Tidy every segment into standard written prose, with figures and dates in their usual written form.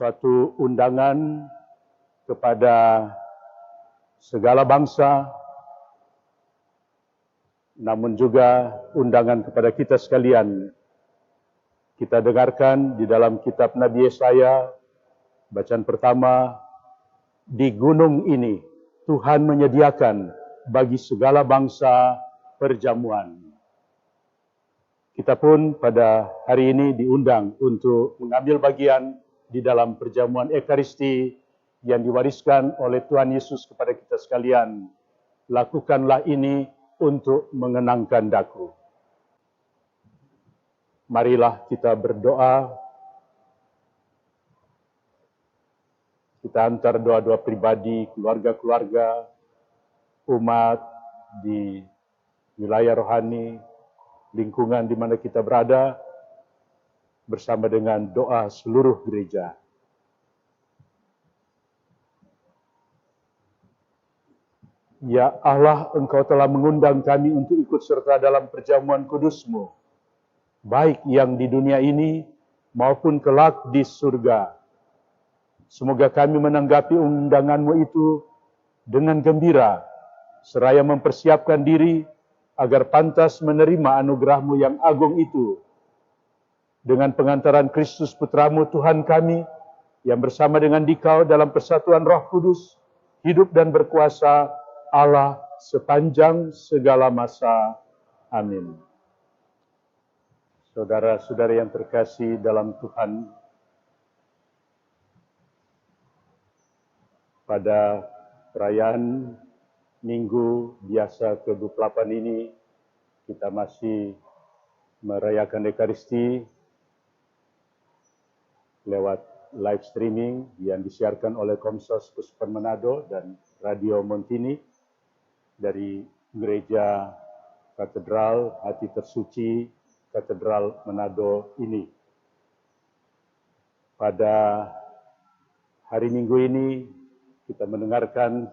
suatu undangan kepada segala bangsa, namun juga undangan kepada kita sekalian. Kita dengarkan di dalam kitab Nabi Yesaya, bacaan pertama, di gunung ini Tuhan menyediakan bagi segala bangsa perjamuan. Kita pun pada hari ini diundang untuk mengambil bagian di dalam perjamuan Ekaristi yang diwariskan oleh Tuhan Yesus kepada kita sekalian. Lakukanlah ini untuk mengenangkan Daku. Marilah kita berdoa. Kita antar doa-doa pribadi, keluarga-keluarga, umat di wilayah rohani, lingkungan di mana kita berada, bersama dengan doa seluruh gereja. Ya Allah, Engkau telah mengundang kami untuk ikut serta dalam perjamuan kudus-Mu, baik yang di dunia ini maupun kelak di surga. Semoga kami menanggapi undangan-Mu itu dengan gembira, seraya mempersiapkan diri agar pantas menerima anugerah-Mu yang agung itu. Dengan pengantaran Kristus Putra-Mu Tuhan kami, yang bersama dengan Dikau dalam persatuan Roh Kudus, hidup dan berkuasa Allah sepanjang segala masa. Amin. Saudara-saudara yang terkasih dalam Tuhan, pada perayaan Minggu biasa ke-28 ini, kita masih merayakan Ekaristi lewat live streaming yang disiarkan oleh Komsos Kusper Manado dan Radio Montini dari Gereja Katedral Hati Tersuci Katedral Manado ini. Pada hari Minggu ini kita mendengarkan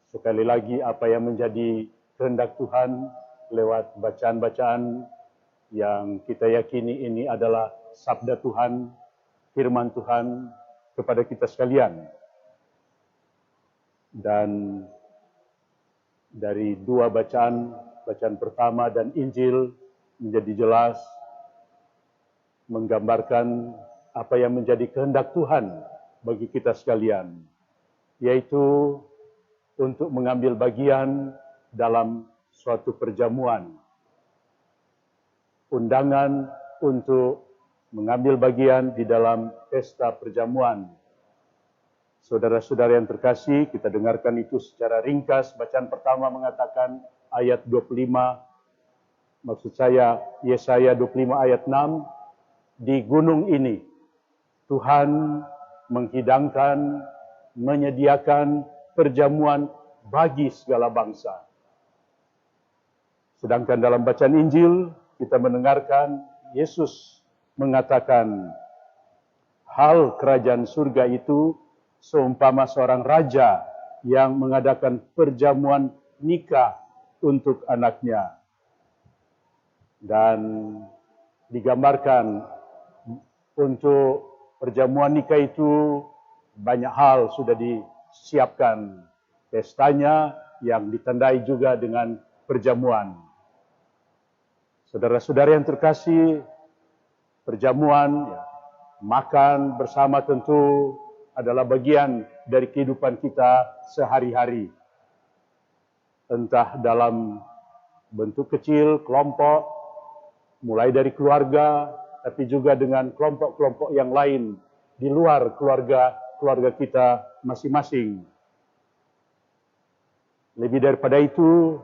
sekali lagi apa yang menjadi kehendak Tuhan lewat bacaan-bacaan yang kita yakini ini adalah sabda Tuhan, firman Tuhan kepada kita sekalian. Dan dari dua bacaan pertama dan Injil menjadi jelas menggambarkan apa yang menjadi kehendak Tuhan bagi kita sekalian, yaitu untuk mengambil bagian dalam suatu perjamuan. Undangan untuk mengambil bagian di dalam pesta perjamuan. Saudara-saudara yang terkasih, kita dengarkan itu secara ringkas. Bacaan pertama mengatakan ayat 25, maksud saya Yesaya 25 ayat 6, di gunung ini Tuhan menghidangkan, menyediakan perjamuan bagi segala bangsa. Sedangkan dalam bacaan Injil, kita mendengarkan Yesus mengatakan, hal kerajaan surga itu seumpama seorang raja yang mengadakan perjamuan nikah untuk anaknya. Dan digambarkan untuk perjamuan nikah itu banyak hal sudah disiapkan. Pestanya yang ditandai juga dengan perjamuan. Saudara-saudara yang terkasih, perjamuan, makan bersama tentu adalah bagian dari kehidupan kita sehari-hari. Entah dalam bentuk kecil, kelompok, mulai dari keluarga, tapi juga dengan kelompok-kelompok yang lain di luar keluarga kita masing-masing. Lebih daripada itu,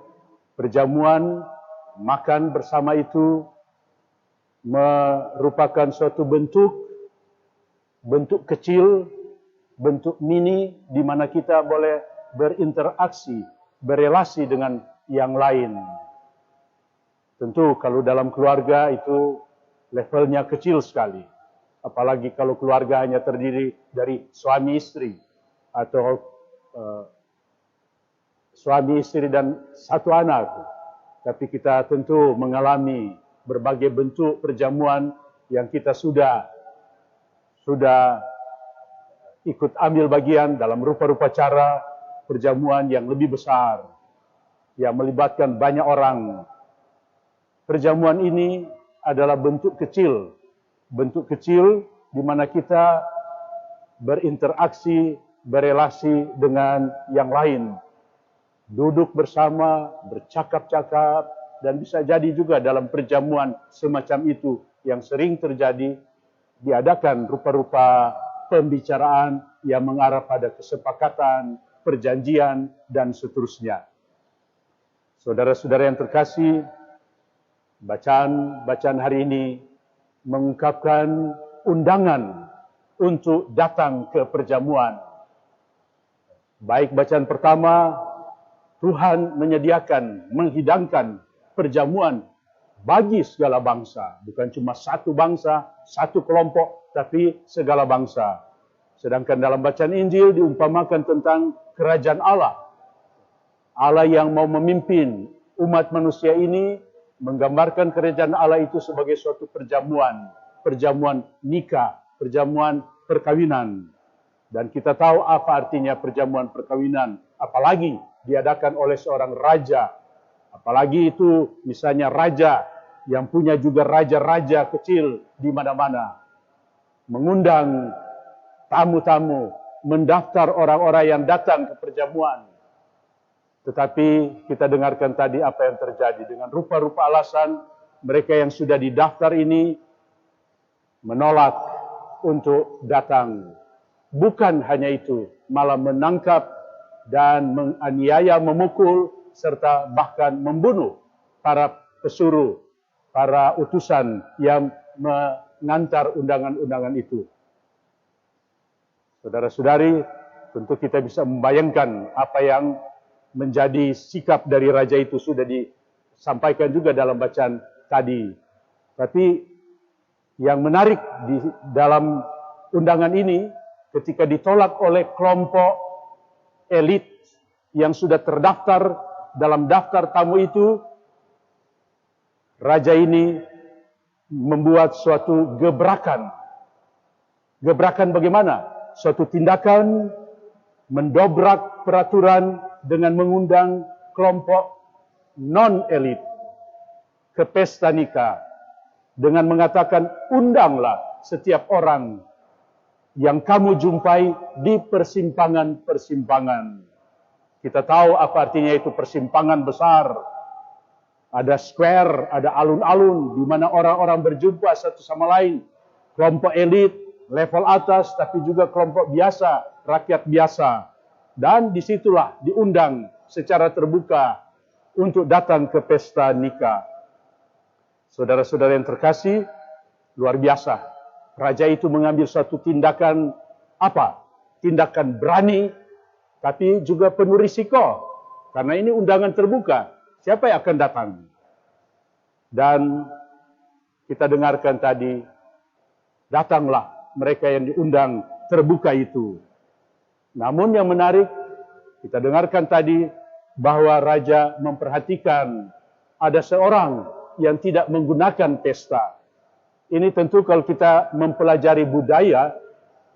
perjamuan, makan bersama itu merupakan suatu bentuk kecil, bentuk mini di mana kita boleh berinteraksi, berelasi dengan yang lain. Tentu kalau dalam keluarga itu levelnya kecil sekali. Apalagi kalau keluarga hanya terdiri dari suami istri atau suami istri dan satu anak. Tapi kita tentu mengalami berbagai bentuk perjamuan yang kita sudah ikut ambil bagian dalam rupa-rupa cara perjamuan yang lebih besar, yang melibatkan banyak orang. Perjamuan ini adalah bentuk kecil di mana kita berinteraksi, berelasi dengan yang lain. Duduk bersama, bercakap-cakap, dan bisa jadi juga dalam perjamuan semacam itu yang sering terjadi, diadakan rupa-rupa pembicaraan yang mengarah pada kesepakatan, perjanjian, dan seterusnya. Saudara-saudara yang terkasih, bacaan hari ini mengungkapkan undangan untuk datang ke perjamuan. Baik bacaan pertama, Tuhan menyediakan, menghidangkan perjamuan bagi segala bangsa. Bukan cuma satu bangsa, satu kelompok, tapi segala bangsa. Sedangkan dalam bacaan Injil diumpamakan tentang kerajaan Allah. Allah yang mau memimpin umat manusia ini, menggambarkan kerajaan Allah itu sebagai suatu perjamuan nikah, perjamuan perkawinan. Dan kita tahu apa artinya perjamuan perkawinan, apalagi diadakan oleh seorang raja, apalagi itu misalnya raja yang punya juga raja-raja kecil di mana-mana, mengundang tamu-tamu, mendaftar orang-orang yang datang ke perjamuan. Tetapi kita dengarkan tadi apa yang terjadi dengan rupa-rupa alasan mereka yang sudah didaftar ini menolak untuk datang. Bukan hanya itu, malah menangkap dan menganiaya, memukul, serta bahkan membunuh para pesuruh, para utusan yang mengantar undangan-undangan itu. Saudara-saudari, tentu kita bisa membayangkan apa yang menjadi sikap dari raja itu sudah disampaikan juga dalam bacaan tadi. Tapi yang menarik di dalam undangan ini, ketika ditolak oleh kelompok elit yang sudah terdaftar dalam daftar tamu itu, raja ini membuat suatu gebrakan. Gebrakan bagaimana? Suatu tindakan mendobrak peraturan dengan mengundang kelompok non-elit ke pesta nikah dengan mengatakan, undanglah setiap orang yang kamu jumpai di persimpangan-persimpangan. Kita tahu apa artinya itu persimpangan besar. Ada square, ada alun-alun di mana orang-orang berjumpa satu sama lain. Kelompok elit, level atas, tapi juga kelompok biasa, rakyat biasa. Dan disitulah diundang secara terbuka untuk datang ke pesta nikah. Saudara-saudara yang terkasih, luar biasa. Raja itu mengambil suatu tindakan apa? Tindakan berani, tapi juga penuh risiko. Karena ini undangan terbuka. Siapa yang akan datang? Dan kita dengarkan tadi, datanglah mereka yang diundang terbuka itu. Namun yang menarik, kita dengarkan tadi bahwa raja memperhatikan ada seorang yang tidak menggunakan pesta. Ini tentu kalau kita mempelajari budaya,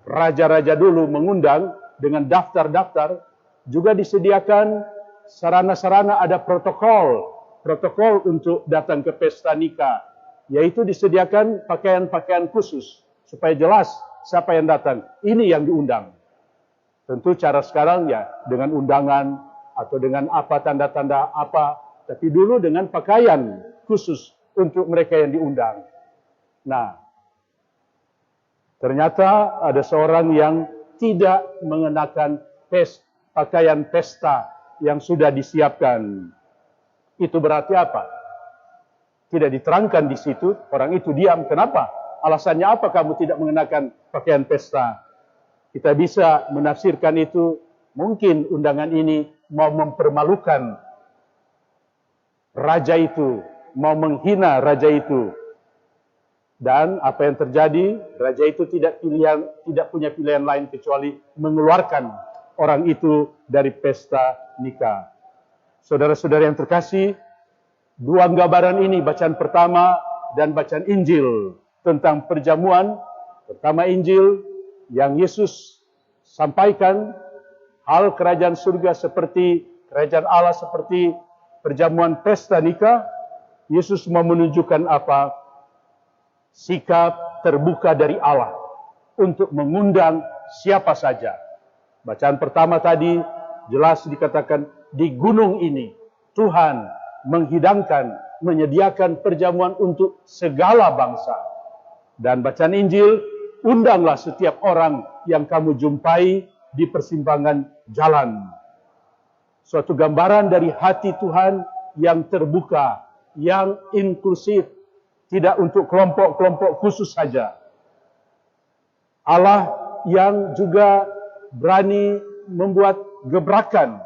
raja-raja dulu mengundang dengan daftar-daftar, juga disediakan sarana-sarana, ada protokol untuk datang ke pesta nikah, yaitu disediakan pakaian-pakaian khusus, supaya jelas siapa yang datang, ini yang diundang. Tentu cara sekarang ya dengan undangan, atau dengan apa tanda-tanda apa, tapi dulu dengan pakaian khusus untuk mereka yang diundang. Nah, ternyata ada seorang yang tidak mengenakan pakaian pesta yang sudah disiapkan. Itu berarti apa? Tidak diterangkan di situ, orang itu diam. Kenapa? Alasannya apa kamu tidak mengenakan pakaian pesta? Kita bisa menafsirkan itu, mungkin undangan ini mau mempermalukan raja itu, mau menghina raja itu. Dan apa yang terjadi, raja itu tidak punya pilihan lain kecuali mengeluarkan orang itu dari pesta nikah. Saudara-saudara yang terkasih, dua gambaran ini, bacaan pertama dan bacaan Injil tentang perjamuan. Pertama Injil yang Yesus sampaikan hal kerajaan surga seperti kerajaan Allah, seperti perjamuan pesta nikah, Yesus mau menunjukkan apa? Sikap terbuka dari Allah untuk mengundang siapa saja. Bacaan pertama tadi jelas dikatakan di gunung ini Tuhan menghidangkan, menyediakan perjamuan untuk segala bangsa. Dan bacaan Injil, undanglah setiap orang yang kamu jumpai di persimpangan jalan. Suatu gambaran dari hati Tuhan yang terbuka, yang inklusif, tidak untuk kelompok-kelompok khusus saja. Allah yang juga berani membuat gebrakan,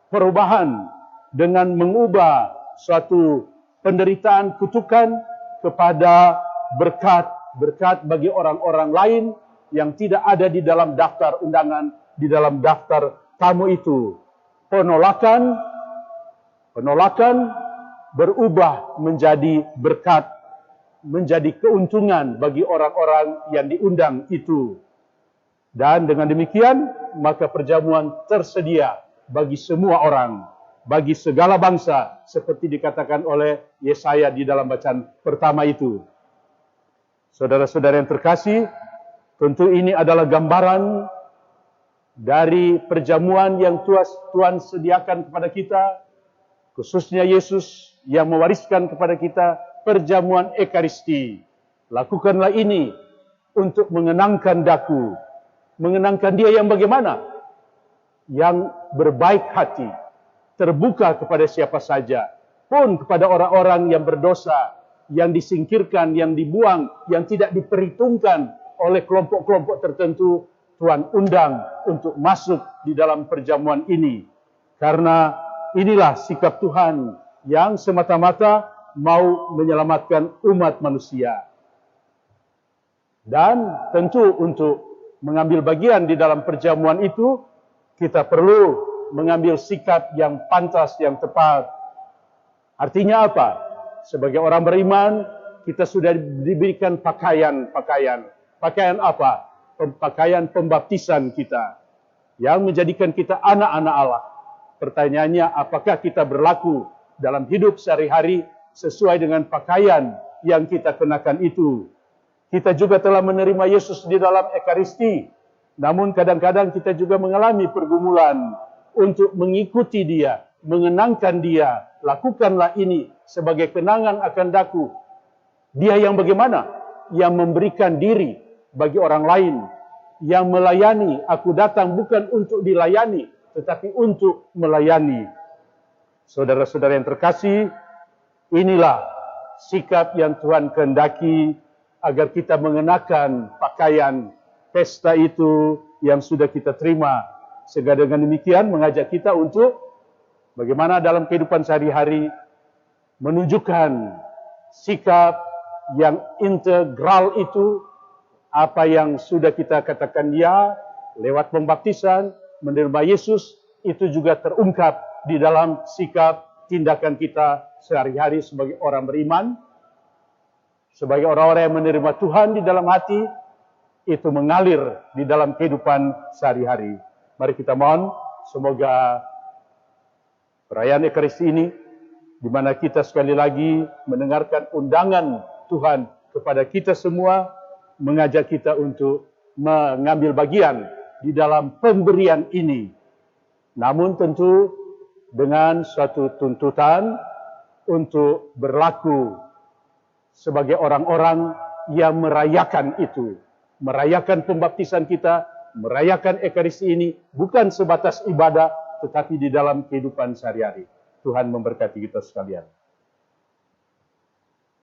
perubahan dengan mengubah suatu penderitaan, kutukan kepada berkat bagi orang-orang lain yang tidak ada di dalam daftar undangan, di dalam daftar tamu itu. Penolakan berubah menjadi berkat, menjadi keuntungan bagi orang-orang yang diundang itu. Dan dengan demikian, maka perjamuan tersedia bagi semua orang, bagi segala bangsa, seperti dikatakan oleh Yesaya di dalam bacaan pertama itu. Saudara-saudara yang terkasih, tentu ini adalah gambaran dari perjamuan yang Tuhan sediakan kepada kita, khususnya Yesus yang mewariskan kepada kita perjamuan Ekaristi. Lakukanlah ini untuk mengenangkan daku, mengenangkan Dia yang bagaimana? Yang berbaik hati, terbuka kepada siapa saja, pun kepada orang-orang yang berdosa, yang disingkirkan, yang dibuang, yang tidak diperhitungkan oleh kelompok-kelompok tertentu, Tuhan undang untuk masuk di dalam perjamuan ini. Karena inilah sikap Tuhan yang semata-mata mau menyelamatkan umat manusia. Dan tentu untuk mengambil bagian di dalam perjamuan itu, kita perlu mengambil sikap yang pantas, yang tepat. Artinya apa? Sebagai orang beriman, kita sudah diberikan pakaian. Pakaian apa? Pakaian pembaptisan kita, yang menjadikan kita anak-anak Allah. Pertanyaannya, apakah kita berlaku dalam hidup sehari-hari sesuai dengan pakaian yang kita kenakan itu? Kita juga telah menerima Yesus di dalam Ekaristi, namun kadang-kadang kita juga mengalami pergumulan untuk mengikuti Dia, mengenangkan Dia. Lakukanlah ini sebagai kenangan akan daku. Dia yang bagaimana? Yang memberikan diri bagi orang lain, yang melayani. Aku datang bukan untuk dilayani, tetapi untuk melayani. Saudara-saudara yang terkasih, inilah sikap yang Tuhan kehendaki agar kita mengenakan pakaian pesta itu yang sudah kita terima. Sehingga dengan demikian mengajak kita untuk bagaimana dalam kehidupan sehari-hari menunjukkan sikap yang integral itu, apa yang sudah kita katakan ya lewat pembaptisan, menerima Yesus, itu juga terungkap di dalam sikap tindakan kita sehari-hari sebagai orang beriman, sebagai orang-orang yang menerima Tuhan di dalam hati, itu mengalir di dalam kehidupan sehari-hari. Mari kita mohon, semoga perayaan Ekaristi ini, di mana kita sekali lagi mendengarkan undangan Tuhan kepada kita semua, mengajak kita untuk mengambil bagian di dalam pemberian ini. Namun tentu dengan suatu tuntutan untuk berlaku sebagai orang-orang yang merayakan itu. Merayakan pembaptisan kita, merayakan Ekaristi ini, bukan sebatas ibadah, tetapi di dalam kehidupan sehari-hari. Tuhan memberkati kita sekalian.